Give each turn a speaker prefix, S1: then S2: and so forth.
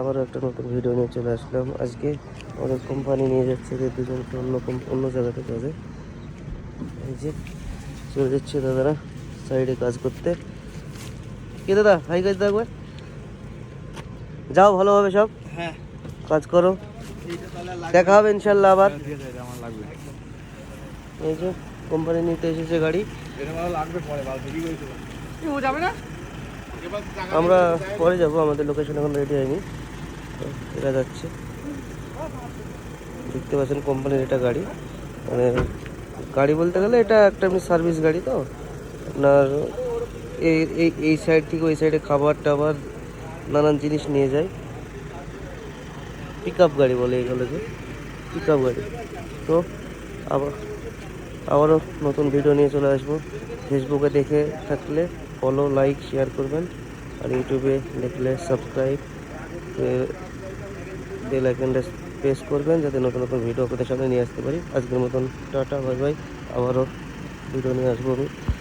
S1: আবারও একটা নতুন ভিডিও নিয়ে চলে আসলাম। আজকে আমাদের কোম্পানি নিয়ে যাচ্ছে যে দুজনকে অন্য জায়গাতে কাজে। এই যে চলে যাচ্ছে দাদারা সাইডে কাজ করতে। কি দাদা, হাই কাজ একবার যাও, ভালোভাবে সব
S2: হ্যাঁ
S1: কাজ করো, দেখা হবে ইনশাল্লাহ আবার।
S2: আমার লাগবে
S1: এই যে কোম্পানি নিতে এসেছে গাড়ি,
S2: এটা ভালো লাগবে পরে ভালো ঠিকই বলছো ও যাবে না
S1: আমরা পরে যাব, আমাদের লোকেশন এখন রেডি হয়নি, তো এরা যাচ্ছে। দেখতে পাচ্ছেন কোম্পানির এটা গাড়ি, মানে গাড়ি বলতে গেলে এটা একটা এমনি সার্ভিস গাড়ি। তো আপনার এই এই এই সাইড থেকে ওই সাইডে খাবার টাবার নানান জিনিস নিয়ে যায়। পিক আপ গাড়ি বলে এগুলোকে, পিক আপ গাড়ি। তো আবারও নতুন ভিডিও নিয়ে চলে আসবো। ফেসবুকে দেখে থাকলে ফলো, লাইক, শেয়ার করবেন, আর ইউটিউবে দেখলে সাবস্ক্রাইব, বেল আইকনটা প্রেস করবেন যাতে নতুন নতুন ভিডিও আপনাদের সামনে নিয়ে আসতে পারি। আজকের মতন টাটা, বাই বাই। আবারও ভিডিও নিয়ে আসবো আমি।